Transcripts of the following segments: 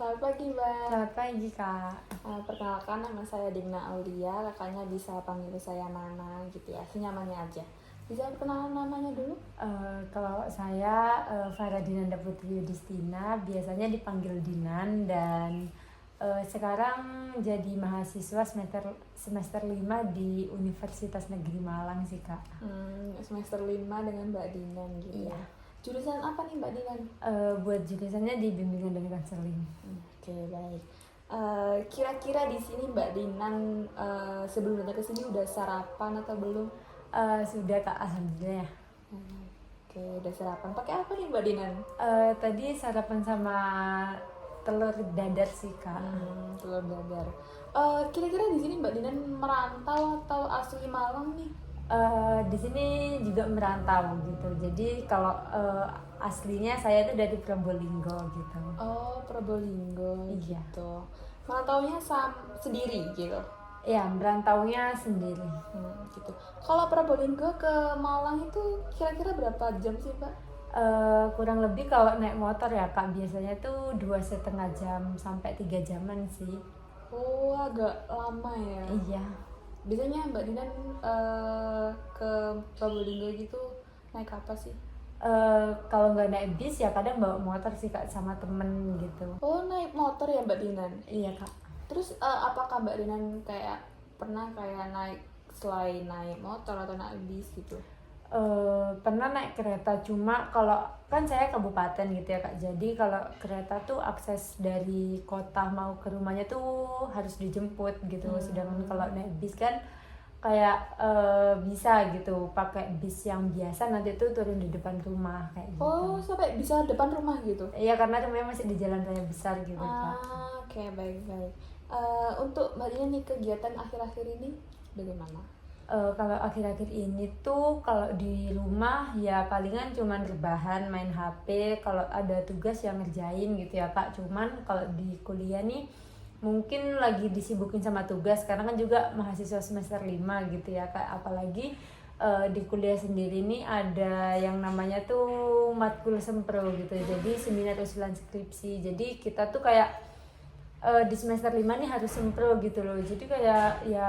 Selamat pagi, Mbak. Selamat pagi, Kak. Perkenalkan, nama saya Digna Aulia. Kakaknya bisa panggil saya Nana gitu ya, senyamannya aja. Bisa perkenalan namanya dulu? Kalau saya Farah Dinanda Putri Yudhistina, biasanya dipanggil Dinan, dan sekarang jadi mahasiswa semester 5 di Universitas Negeri Malang sih, Kak. Semester 5 dengan Mbak Dinan gitu Iya. ya. Jurusan apa nih Mbak Dinan? Buat jurusannya di bimbingan dan konseling. Oke, baik. Kira-kira di sini Mbak Dinan sebelum datang ke sini udah sarapan atau belum? Sudah, Kak, alhamdulillah. Oke, udah sarapan. Pakai apa nih Mbak Dinan? Tadi sarapan sama telur dadar sih, Kak. Telur dadar. Kira-kira di sini Mbak Dinan merantau atau asli Malang nih? Di sini juga merantau gitu. Jadi kalau aslinya saya itu dari Probolinggo gitu. Oh, Probolinggo Iya. gitu. Merantaunya sendiri gitu. Ya, merantaunya sendiri. Gitu. Kalau Probolinggo ke Malang itu kira-kira berapa jam sih, Mbak? Kurang lebih kalau naik motor ya, Kak, biasanya tuh 2,5 jam sampai 3 jaman sih. Oh, agak lama ya. Iya. Biasanya Mbak Dinan ke Probolinggo gitu naik apa sih? Kalau nggak naik bis ya kadang bawa motor sih, Kak, sama temen gitu. Oh, naik motor ya Mbak Dinan? Iya, Kak. Terus apakah Mbak Dinan kayak pernah kayak naik selain naik motor atau naik bis gitu? Pernah naik kereta, cuma kalau kan saya kabupaten gitu ya, Kak, jadi kalau kereta tuh akses dari kota mau ke rumahnya tuh harus dijemput gitu. Sedangkan kalau naik bis kan kayak bisa gitu pakai bis yang biasa, nanti tuh turun di depan rumah kayak gitu. Oh, sampai bisa depan rumah gitu? Iya, karena rumahnya masih di jalan raya besar gitu, Kak. Oke, baik-baik. Untuk Mbak Dinan nih kegiatan akhir-akhir ini bagaimana? Kalau akhir-akhir ini tuh kalau di rumah ya palingan cuman rebahan, main HP, kalau ada tugas yang ngerjain gitu ya, Kak. Cuman kalau di kuliah nih mungkin lagi disibukin sama tugas karena kan juga mahasiswa semester 5 gitu ya, Kak. Apalagi di kuliah sendiri nih ada yang namanya tuh matkul sempro gitu. Jadi seminar usulan skripsi. Jadi kita tuh kayak di semester 5 nih harus sempro gitu loh. Jadi kayak ya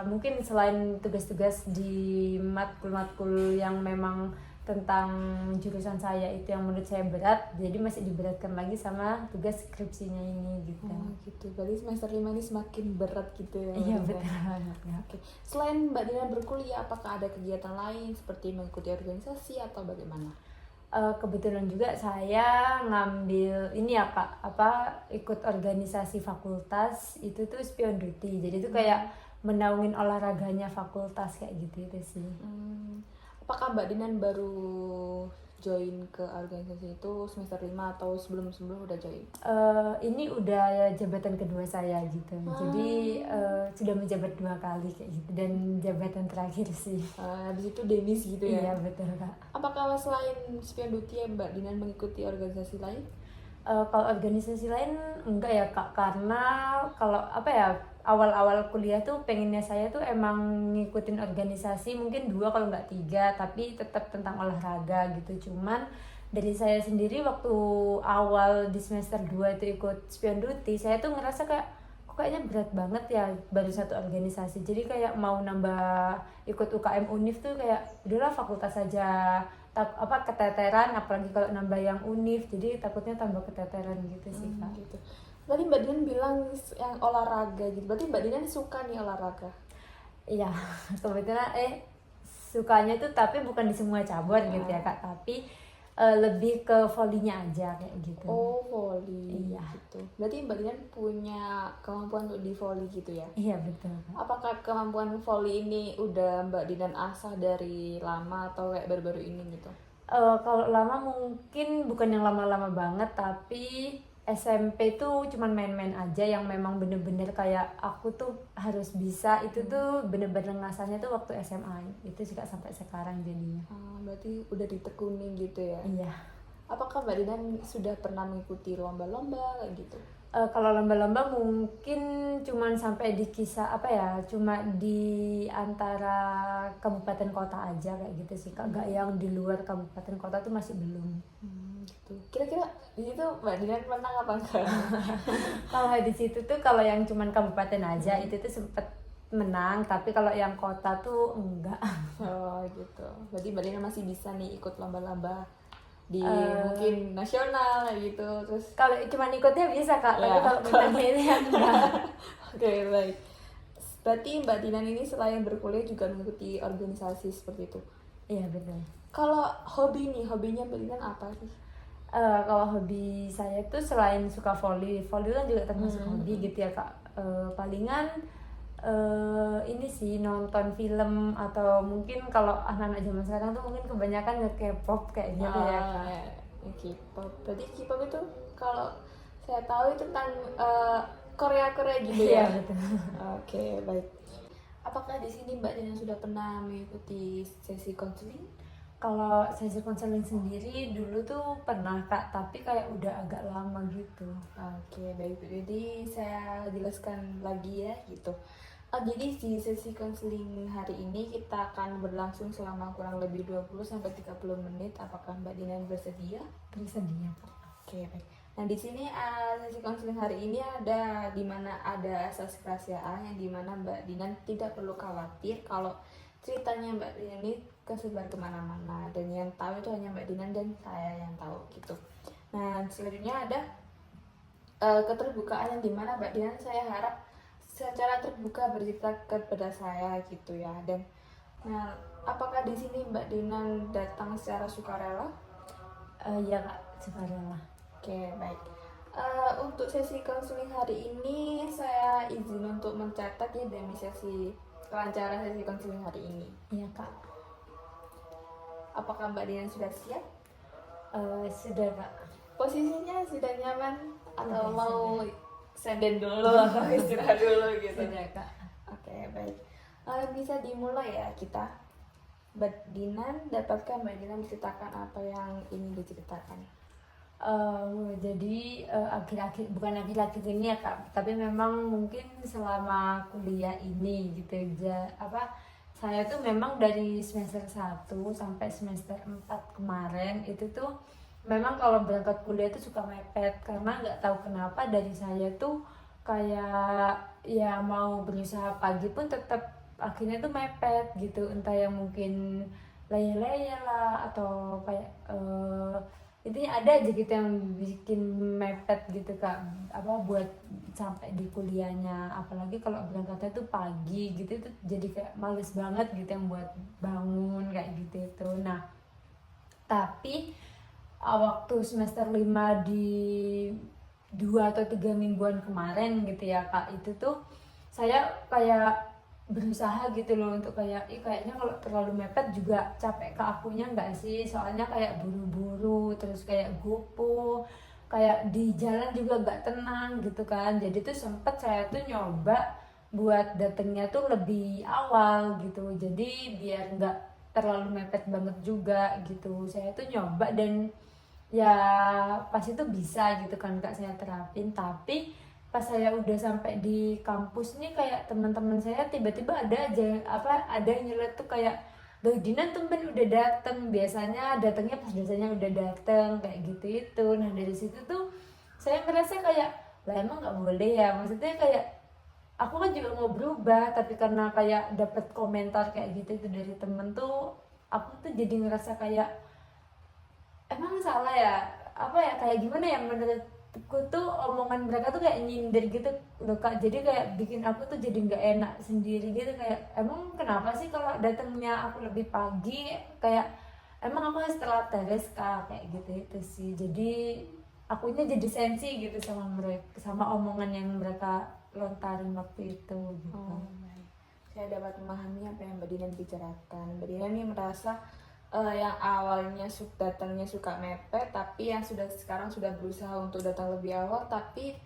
mungkin selain tugas-tugas di matkul-matkul yang memang tentang jurusan saya itu yang menurut saya berat, jadi masih diberatkan lagi sama tugas skripsinya ini gitu. Gitu. Berarti semester 5 ini semakin berat gitu ya. Iya, Mbak betul Dinan? banget ya. Oke. Selain Mbak Dinan berkuliah, apakah ada kegiatan lain seperti mengikuti organisasi atau bagaimana? Kebetulan juga saya ngambil ini ya, Kak, ikut organisasi fakultas itu tuh spion duty. Jadi itu kayak menaungin olahraganya fakultas kayak gitu itu sih. Apakah Mbak Dinan baru join ke organisasi itu semester 5 atau sebelum-sebelum udah join? Ini udah jabatan kedua saya gitu. Jadi sudah menjabat 2 kali kayak gitu, dan jabatan terakhir sih. Habis itu demis gitu ya? Iya, betul, Kak. Apakah selain spion duty ya Mbak Dinan mengikuti organisasi lain? Kalau organisasi lain enggak ya, Kak, karena kalau awal-awal kuliah tuh pengennya saya tuh emang ngikutin organisasi mungkin 2 kalau nggak 3, tapi tetap tentang olahraga gitu. Cuman dari saya sendiri waktu awal di semester 2 itu ikut spion duty, saya tuh ngerasa kayak kok kayaknya berat banget ya baru satu organisasi. Jadi kayak mau nambah ikut UKM Univ tuh kayak udahlah fakultas aja, keteteran, apalagi kalau nambah yang Univ, jadi takutnya tambah keteteran gitu sih, Kak. Gitu. Tadi Mbak Dinan bilang yang olahraga gitu, berarti Mbak Dinan suka nih olahraga? Iya, kebetulan sukanya tuh tapi bukan di semua cabur gitu ya, Kak, tapi lebih ke volleynya aja kayak gitu. Oh, volley. Iya. Gitu. Berarti Mbak Dinan punya kemampuan untuk di volley gitu ya? Iya, betul, Kak. Apakah kemampuan volley ini udah Mbak Dinan asah dari lama atau kayak baru-baru ini gitu? Kalau lama mungkin bukan yang lama-lama banget, tapi SMP tuh cuman main-main aja yang memang bener-bener kayak aku tuh harus bisa. Itu tuh bener-bener ngasahnya tuh waktu SMA. Itu juga sampai sekarang jadinya. Berarti udah ditekuni gitu ya? Iya. Apakah Mbak Dinan sudah pernah mengikuti lomba-lomba kayak gitu? Kalau lomba-lomba mungkin cuman sampai di cuma di antara kabupaten kota aja kayak gitu sih, Kak. Nggak yang di luar kabupaten kota tuh masih belum. Gitu. Kira-kira di situ Mbak Dinan menang apa enggak? Kalau di situ tuh kalau yang cuman kabupaten aja itu tuh sempet menang, tapi kalau yang kota tuh enggak. Oh gitu. Berarti Mbak Dinan masih bisa nih ikut lomba-lomba di Eh, mungkin nasional gitu. Terus Kalau cuman ikutnya bisa kak, tapi ya. kalau menangnya itu yang enggak. Oke, baik. Berarti Mbak Dinan ini selain berkuliah juga mengikuti organisasi seperti itu. Iya betul. Kalau hobi nih, hobinya Mbak Dinan apa sih? Kalau hobi saya tuh selain suka volley kan juga termasuk hobi gitu ya kak. Palingan ini sih nonton film, atau mungkin kalau anak-anak zaman sekarang tuh mungkin kebanyakan nge-K-pop kayak gitu ya kak. Ya, K-pop. Berarti K-pop itu kalau saya tahu itu tentang Korea-Korea gitu Iya ya. betul. Oke, baik. Apakah di sini Mbak Dinan sudah pernah mengikuti sesi konseling? Kalau sesi konseling sendiri dulu tuh pernah kak, tapi kayak udah agak lama gitu. Oke, baik. Jadi saya jelaskan lagi ya gitu. Jadi di sesi konseling hari ini kita akan berlangsung selama kurang lebih 20 sampai 30 menit. Apakah Mbak Dinan bersedia? Bersedia kak. Oke, baik. Nah, di sini sesi konseling hari ini ada di mana ada asas kerahasiaan yang dimana Mbak Dinan tidak perlu khawatir kalau ceritanya Mbak Dinan ini kesebar kemana-mana, dan yang tahu itu hanya Mbak Dinan dan saya yang tahu gitu. Nah, selanjutnya ada keterbukaan yang dimana Mbak Dinan saya harap secara terbuka bercerita kepada saya gitu ya. Dan nah, apakah di sini Mbak Dinan datang secara sukarela? Iya kak, sukarela. Oke, baik. Untuk sesi konseling hari ini saya izin untuk mencatat ya demi sesi kelancaran sesi konseling hari ini. Iya kak. Apakah Mbak Dinan sudah siap? Sudah kak. Posisinya sudah nyaman atau Sudah, mau senden dulu atau istirahat dulu gitu? Sudah kak. Oke, baik. Bisa dimulai ya kita. Mbak Dinan, dapatkah Mbak Dinan menceritakan apa yang ingin diceritakan? Jadi bukan akhir-akhir ini ya kak, tapi memang mungkin selama kuliah ini gitu aja, saya tuh memang dari semester 1 sampai semester 4 kemarin itu tuh memang kalau berangkat kuliah tuh suka mepet, karena nggak tahu kenapa dari saya tuh kayak ya mau berusaha pagi pun tetap akhirnya tuh mepet gitu, entah yang mungkin leye-leye lah atau kayak intinya ada aja gitu yang bikin mepet gitu kak, buat sampai di kuliahnya, apalagi kalau berangkatnya tuh pagi gitu, itu jadi kayak males banget gitu yang buat bangun kayak gitu itu. Nah tapi waktu semester 5 di 2 atau 3 mingguan kemarin gitu ya kak, itu tuh saya kayak berusaha gitu loh untuk kayaknya kalau terlalu mepet juga capek ke akunya nggak sih, soalnya kayak buru-buru terus kayak gopo, kayak di jalan juga nggak tenang gitu kan. Jadi tuh sempet saya tuh nyoba buat datengnya tuh lebih awal gitu, jadi biar nggak terlalu mepet banget juga gitu. Saya tuh nyoba dan ya pas itu bisa gitu kan kak saya terapin, tapi pas saya udah sampai di kampus nih kayak teman-teman saya tiba-tiba ada aja ada yang nyeletuk kayak Mbak Dinan tumben udah dateng, biasanya datangnya pas biasanya udah dateng kayak gitu itu. Nah dari situ tuh saya ngerasa kayak lah emang nggak boleh ya, maksudnya kayak aku kan juga mau berubah, tapi karena kayak dapet komentar kayak gitu itu dari temen tuh aku tuh jadi ngerasa kayak emang salah ya, kayak gimana ya, menurutku tuh omongan mereka tuh kayak nyindir gitu loh kak, jadi kayak bikin aku tuh jadi nggak enak sendiri gitu, kayak emang kenapa sih kalau datangnya aku lebih pagi, kayak emang aku harus telat terus kak kayak gitu itu sih. Jadi akunya jadi sensi gitu sama mereka, sama omongan yang mereka lontarin waktu itu gitu. Baik. Saya dapat memahami apa yang Mbak Dinan bicarakan. Mbak Dinan ini merasa yang awalnya datangnya suka mepet, tapi yang sekarang sudah berusaha untuk datang lebih awal, tapi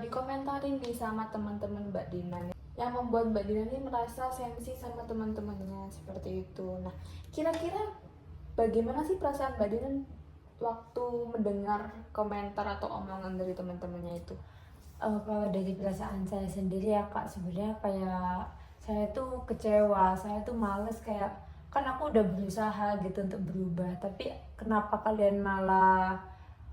dikomentarin nih sama teman-teman Mbak Dinan, yang membuat Mbak Dinan ini merasa sensi sama teman-temannya seperti itu. Nah, kira-kira bagaimana sih perasaan Mbak Dinan waktu mendengar komentar atau omongan dari teman-temannya itu? Kalau dari perasaan saya sendiri ya kak, sebenarnya kayak saya tuh kecewa, saya tuh males, kayak kan aku udah berusaha gitu untuk berubah, tapi kenapa kalian malah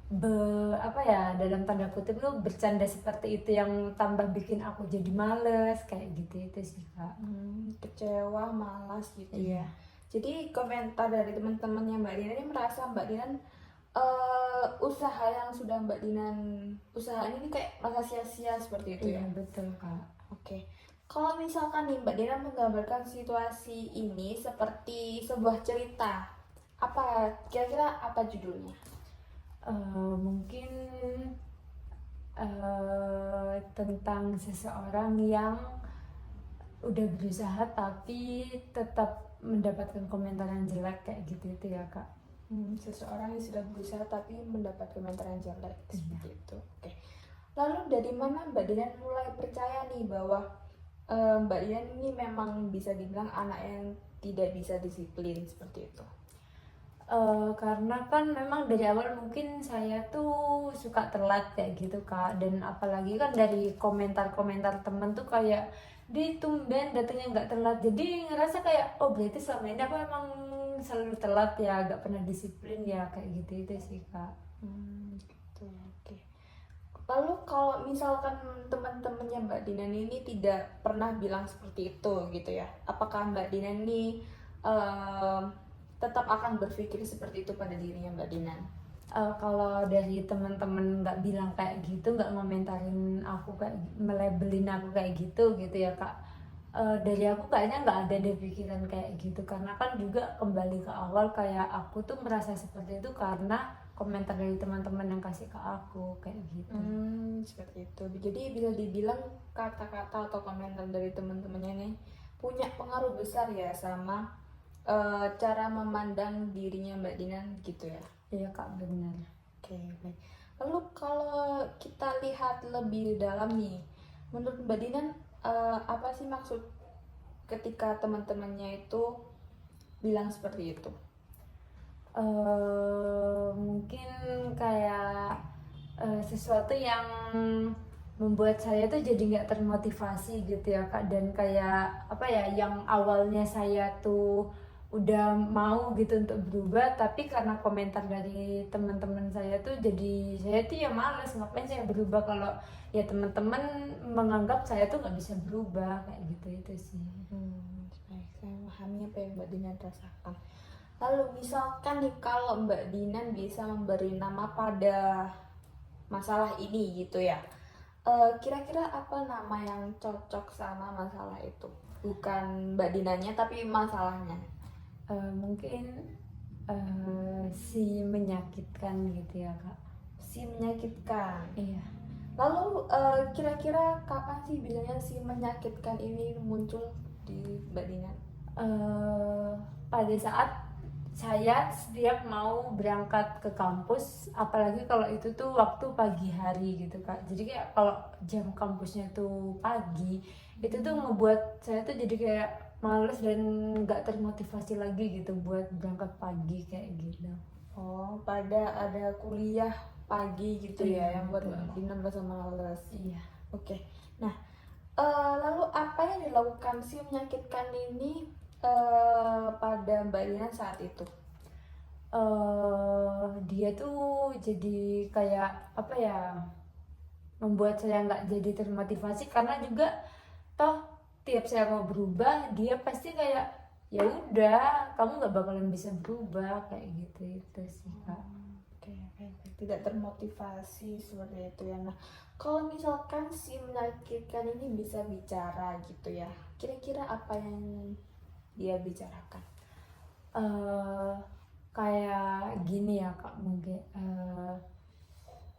dalam tanda kutip tuh bercanda seperti itu yang tambah bikin aku jadi males kayak gitu itu sih kak. Kecewa, malas gitu Iya. ya. Jadi komentar dari teman-temannya Mbak Dinan ini merasa Mbak Dinan usaha yang sudah Mbak Dinan usaha ini kayak merasa sia-sia seperti itu Iya ya. betul kak. Oke. Kalau misalkan nih Mbak Dinan menggambarkan situasi ini seperti sebuah cerita, apa kira-kira apa judulnya? Mungkin tentang seseorang yang udah berusaha tapi tetap mendapatkan komentar yang jelek kayak gitu itu ya kak. Seseorang yang sudah berusaha tapi mendapat komentar yang jelek seperti itu. Oke. Lalu dari mana Mbak Dinan mulai percaya nih bahwa Mbak Dinan ini memang bisa dibilang anak yang tidak bisa disiplin seperti itu? Karena kan memang dari awal mungkin saya tuh suka telat kayak gitu kak, dan apalagi kan dari komentar-komentar temen tuh kayak di tumben datangnya nggak telat, jadi ngerasa kayak oh berarti selama ini aku emang selalu telat ya, nggak pernah disiplin ya kayak gitu itu sih kak. Gitu. Oke. Lalu kalau misalkan teman-temannya Mbak Dinan ini tidak pernah bilang seperti itu gitu ya, apakah Mbak Dinan ini tetap akan berpikir seperti itu pada dirinya Mbak Dinan? Kalau dari teman-teman nggak bilang kayak gitu, nggak ngomentarin aku kayak melabelin aku kayak gitu ya kak. Dari aku kayaknya nggak ada deh pikiran kayak gitu, karena kan juga kembali ke awal kayak aku tuh merasa seperti itu karena komentar dari teman-teman yang kasih ke aku kayak gitu. Seperti itu. Jadi bisa dibilang kata-kata atau komentar dari teman-temannya nih punya pengaruh besar ya sama cara memandang dirinya Mbak Dinan gitu ya. Iya kak, benar. Oke, baik. Lalu kalau kita lihat lebih dalam nih, menurut Mbak Dinan apa sih maksud ketika teman-temannya itu bilang seperti itu? Mungkin kayak sesuatu yang membuat saya tuh jadi nggak termotivasi gitu ya kak, dan kayak apa ya, yang awalnya saya tuh udah mau gitu untuk berubah, tapi karena komentar dari teman-teman saya tuh jadi saya tuh ya males, ngapain saya berubah kalau ya teman-teman menganggap saya tuh nggak bisa berubah kayak gitu itu sih. Baik, saya memahami apa yang Mbak Dinan rasakan. Lalu misalkan nih kalau Mbak Dinan bisa memberi nama pada masalah ini gitu ya, kira-kira apa nama yang cocok sama masalah itu? Bukan Mbak Dinanya tapi masalahnya. Mungkin si menyakitkan gitu ya kak. Si menyakitkan. Iya. Lalu kira-kira kapan sih biasanya si menyakitkan ini muncul di Mbak Dinan? Pada saat saya setiap mau berangkat ke kampus, apalagi kalau itu tuh waktu pagi hari gitu kak. Jadi kayak kalau jam kampusnya tuh pagi, itu tuh ngebuat saya tuh jadi kayak males dan nggak termotivasi lagi gitu buat berangkat pagi kayak gitu. Oh, pada ada kuliah pagi gitu ya Iya, yang buat betul. Mbak Dinan merasa males. Iya. Oke. Nah, lalu apa yang dilakukan si menyakitkan ini pada Mbak Dinan saat itu? Dia tuh jadi kayak apa ya, membuat saya nggak jadi termotivasi, karena juga toh tiap saya mau berubah dia pasti kayak ya udah kamu nggak bakalan bisa berubah kayak gitu itu sih kak. Oke, tidak termotivasi seperti itu ya. Nah, kalau misalkan si menyakitkan ini bisa bicara gitu ya, kira-kira apa yang dia bicarakan? Kayak gini ya kak, mungkin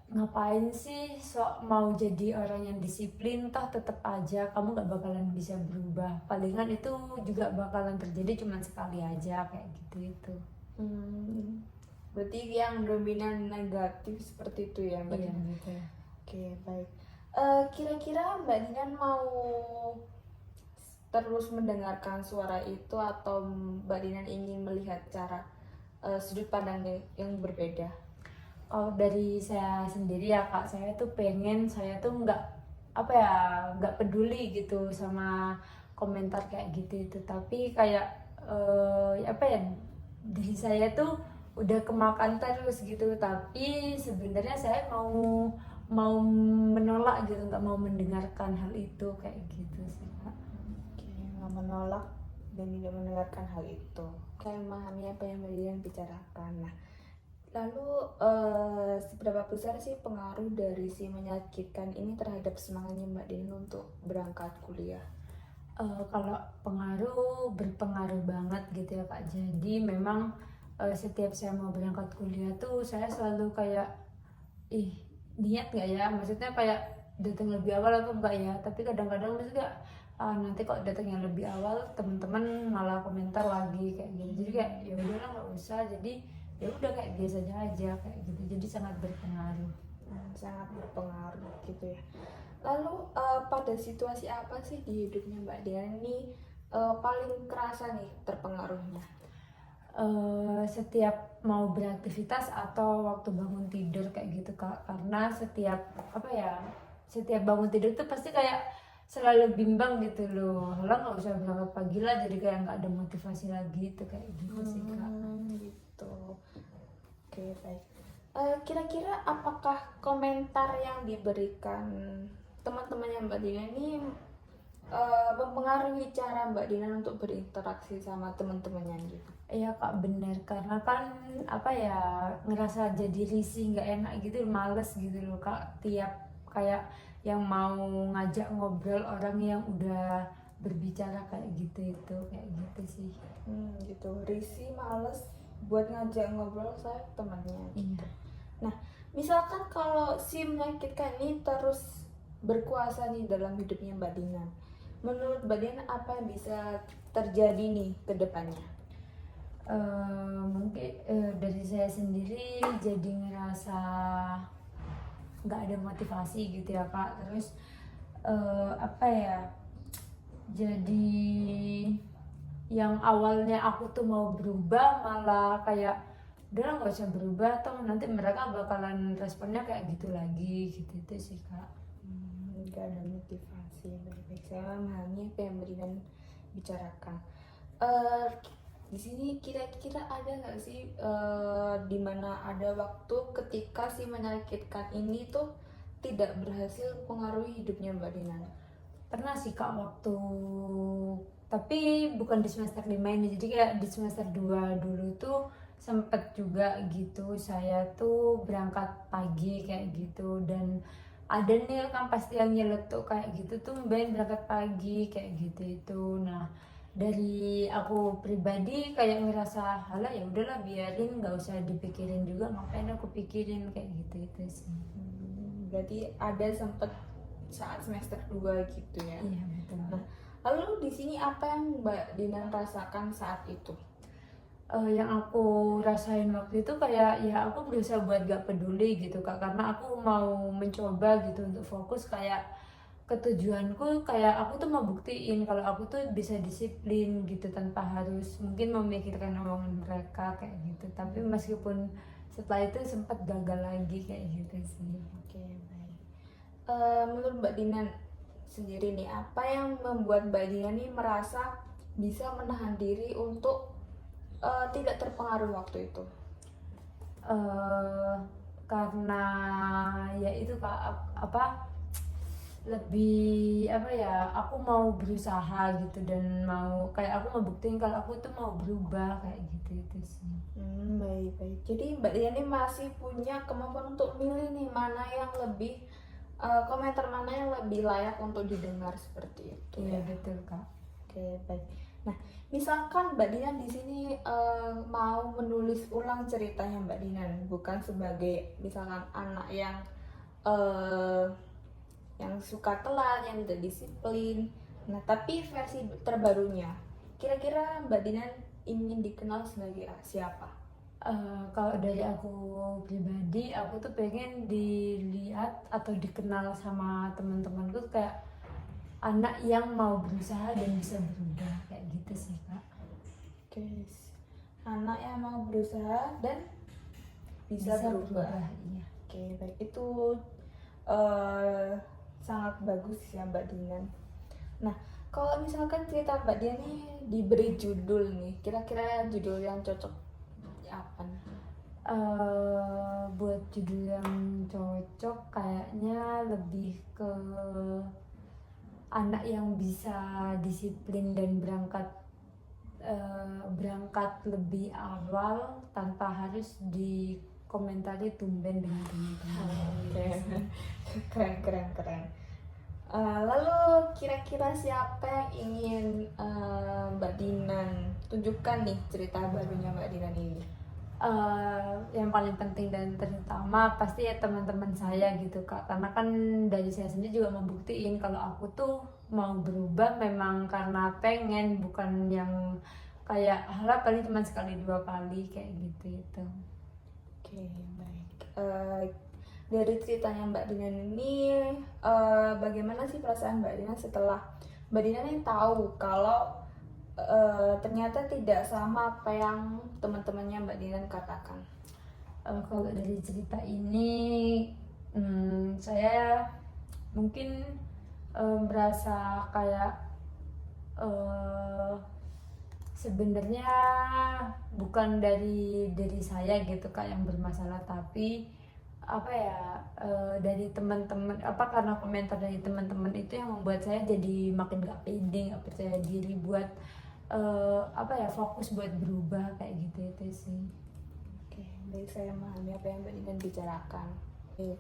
ngapain sih sok mau jadi orang yang disiplin, toh tetep aja kamu nggak bakalan bisa berubah, palingan itu juga bakalan terjadi cuman sekali aja kayak gitu itu. Berarti yang dominan negatif seperti itu ya Mbak Iya Dinan? gitu. Oke, baik. Kira-kira Mbak Dinan mau terus mendengarkan suara itu atau Mbak Dinan ingin melihat cara sudut pandang yang berbeda? Oh, dari saya sendiri ya kak, saya tuh pengen saya tuh nggak nggak peduli gitu sama komentar kayak gitu itu, tapi kayak diri saya tuh udah kemakan terus gitu. Tapi sebenarnya saya mau menolak gitu, nggak mau mendengarkan hal itu kayak gitu sih Kak. Oke, nggak menolak dan tidak mendengarkan hal itu. Kayak memahami apa yang Mbak Dian bicarakan. Nah, lalu seberapa besar sih pengaruh dari si menyakitkan ini terhadap semangatnya Mbak Dian untuk berangkat kuliah? Kalau pengaruh, berpengaruh banget gitu ya Kak. Jadi memang setiap saya mau berangkat kuliah tuh saya selalu kayak niat nggak ya, maksudnya kayak datang lebih awal atau enggak ya. Tapi kadang-kadang maksudnya nanti kok datang yang lebih awal teman-teman malah komentar lagi kayak gitu. Jadi kayak ya udahlah nggak usah, jadi ya udah kayak biasanya aja kayak gitu. Jadi sangat berpengaruh. Sangat berpengaruh gitu ya. Lalu pada situasi apa sih di hidupnya Mbak Dian ini paling kerasa nih terpengaruhnya? Setiap mau beraktivitas atau waktu bangun tidur kayak gitu Kak. Karena setiap setiap bangun tidur tuh pasti kayak selalu bimbang gitu loh, lah nggak usah berangkat pagi lah, jadi kayak nggak ada motivasi lagi itu kayak gitu sih Kak. Gitu. Oke, baik. Kira-kira apakah komentar yang diberikan teman-temannya Mbak Dina ini mempengaruhi cara Mbak Dina untuk berinteraksi sama teman-temannya gitu? Iya Kak, bener, karena kan ngerasa jadi risih, nggak enak gitu, males gitu loh Kak, tiap kayak yang mau ngajak ngobrol orang yang udah berbicara kayak gitu, itu kayak gitu sih. Gitu, risih, males buat ngajak ngobrol saya temannya. Iya. Nah, misalkan kalau si menyakitkan ini terus berkuasa nih dalam hidupnya Mbak Dina, menurut Mbak Dina apa yang bisa terjadi nih ke depannya? Mungkin dari saya sendiri jadi ngerasa nggak ada motivasi gitu ya Kak. Terus jadi yang awalnya aku tuh mau berubah malah kayak udah nggak usah berubah, atau nanti mereka bakalan responnya kayak gitu lagi gitu, itu sih Kak. Nggak ada motivasi. Baik-baik, saya memahami apa yang Mbak Dina bicarakan. Di sini kira-kira ada nggak sih di mana ada waktu ketika si menyakitkan ini tuh tidak berhasil pengaruhi hidupnya Mbak Dina? Pernah sih Kak, waktu, tapi bukan di semester 5 ini, jadi kayak di semester 2 dulu tuh sempet juga gitu, saya tuh berangkat pagi kayak gitu, dan ada nih kan pasti yang nyeletuk kayak gitu tuh, Ben berangkat pagi kayak gitu itu. Nah, dari aku pribadi kayak ngerasa halah ya udahlah, biarin, nggak usah dipikirin juga, ngapain aku pikirin kayak gitu itu sih. Berarti ada sempet saat semester 2 gitu ya. Iya betul. Nah, lalu di sini apa yang Mbak Dina rasakan saat itu? Yang aku rasain waktu itu kayak ya aku berusaha buat gak peduli gitu Kak, karena aku mau mencoba gitu untuk fokus kayak ke tujuanku, kayak aku tuh mau buktiin kalau aku tuh bisa disiplin gitu tanpa harus mungkin memikirkan omongan mereka kayak gitu. Tapi meskipun setelah itu sempat gagal lagi kayak gitu sih. Oke, baik. Menurut Mbak Dina sendiri nih, apa yang membuat Mbak Dina nih merasa bisa menahan diri untuk tidak terpengaruh waktu itu? Karena ya itu Kak, lebih aku mau berusaha gitu, dan mau kayak aku mau buktiin kalau aku tuh mau berubah kayak gitu itu sih. Baik-baik. Jadi Mbak Dina ini masih punya kemampuan untuk milih nih mana yang lebih komentar mana yang lebih layak untuk didengar seperti itu. Iya betul Kak. Oke, baik. Nah, misalkan Mbak Dina di sini mau menulis ulang ceritanya Mbak Dina, bukan sebagai misalkan anak yang suka telat, yang tidak disiplin. Nah, tapi versi terbarunya, kira-kira Mbak Dina ingin dikenal sebagai siapa? Kalau dari aku pribadi, aku tuh pengen dilihat atau dikenal sama teman-temanku tuh kayak anak yang mau berusaha dan bisa berubah kayak gitu sih Kak. Oke, anak yang mau berusaha dan bisa berubah. Iya. Oke, baik, itu sangat bagus ya Mbak Dina. Nah, kalau misalkan cerita Mbak Dina nih diberi judul nih, kira-kira judul yang cocok apa nih? Buat judul yang cocok kayaknya lebih ke anak yang bisa disiplin dan berangkat lebih awal tanpa harus dikomentari tumben dengan teman-teman. Oke, keren keren keren. Lalu kira-kira siapa yang ingin Mbak Dinan tunjukkan nih cerita barunya Mbak Dinan ini? Yang paling penting dan terutama pasti ya teman-teman saya gitu kak, karena kan dari saya sendiri juga membuktiin kalau aku tuh mau berubah memang karena pengen, bukan yang kayak harap paling cuma sekali dua kali kayak gitu itu. Oke, baik. Dari ceritanya Mbak Dinan ini, bagaimana sih perasaan Mbak Dinan setelah Mbak Dinan yang tahu kalau ternyata tidak sama apa yang teman-temannya Mbak Dinan katakan? Kalau dari cerita ini saya mungkin merasa kayak sebenarnya bukan dari saya gitu kak yang bermasalah, tapi apa ya, dari teman-teman, apa karena komentar dari teman-teman itu yang membuat saya jadi makin gak pede, gak percaya diri buat apa ya, fokus buat berubah kayak gitu itu sih. Oke, baik, saya memahami apa yang Mbak Dinan bicarakan. Oke.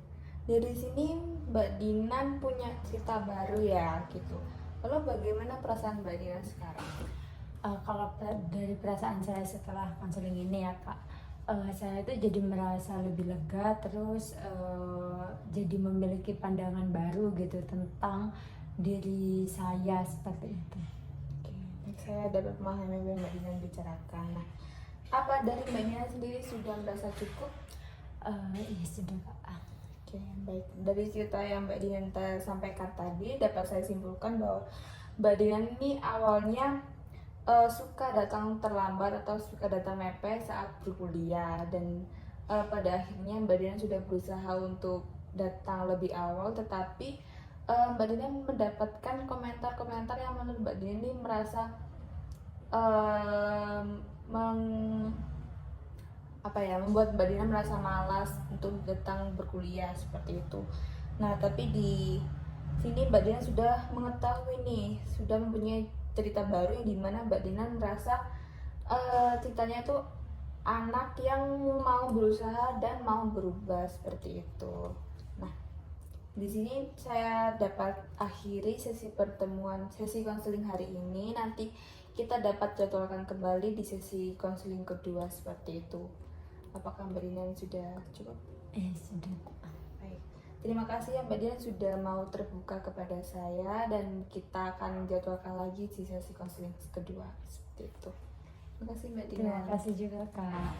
Dari sini Mbak Dinan punya cerita baru ya gitu. Lalu bagaimana perasaan Mbak Dinan sekarang? Kalau dari perasaan saya setelah konseling ini ya kak, saya itu jadi merasa lebih lega, terus jadi memiliki pandangan baru gitu tentang diri saya seperti itu. Oke, baik, saya dapat memahami apa yang Mbak Dinan bicarakan. Nah, apa dari Mbak Dinan sendiri sudah merasa cukup? Iya sudah kak. Oke, baik. Dari cerita yang Mbak Dinan sampaikan tadi, dapat saya simpulkan bahwa Mbak Dinan ini awalnya suka datang terlambat atau suka datang mepet saat berkuliah, dan pada akhirnya Mbak Dinan sudah berusaha untuk datang lebih awal, tetapi Mbak Dinan mendapatkan komentar-komentar yang menurut Mbak Dinan ini merasa membuat Mbak Dinan merasa malas untuk datang berkuliah seperti itu. Nah, tapi di sini Mbak Dinan sudah mengetahui nih, sudah mempunyai cerita baru yang dimana Mbak Dinan merasa ceritanya itu anak yang mau berusaha dan mau berubah seperti itu. Nah, di sini saya dapat akhiri sesi konseling hari ini. Nanti kita dapat jadwalkan kembali di sesi konseling kedua seperti itu. Apakah Mbak Dinan sudah cukup? Sudah. Baik. Terima kasih ya Mbak Dian sudah mau terbuka kepada saya, dan kita akan jadwalkan lagi di sesi konseling kedua seperti itu. Terima kasih Mbak Dian. Terima kasih juga kak.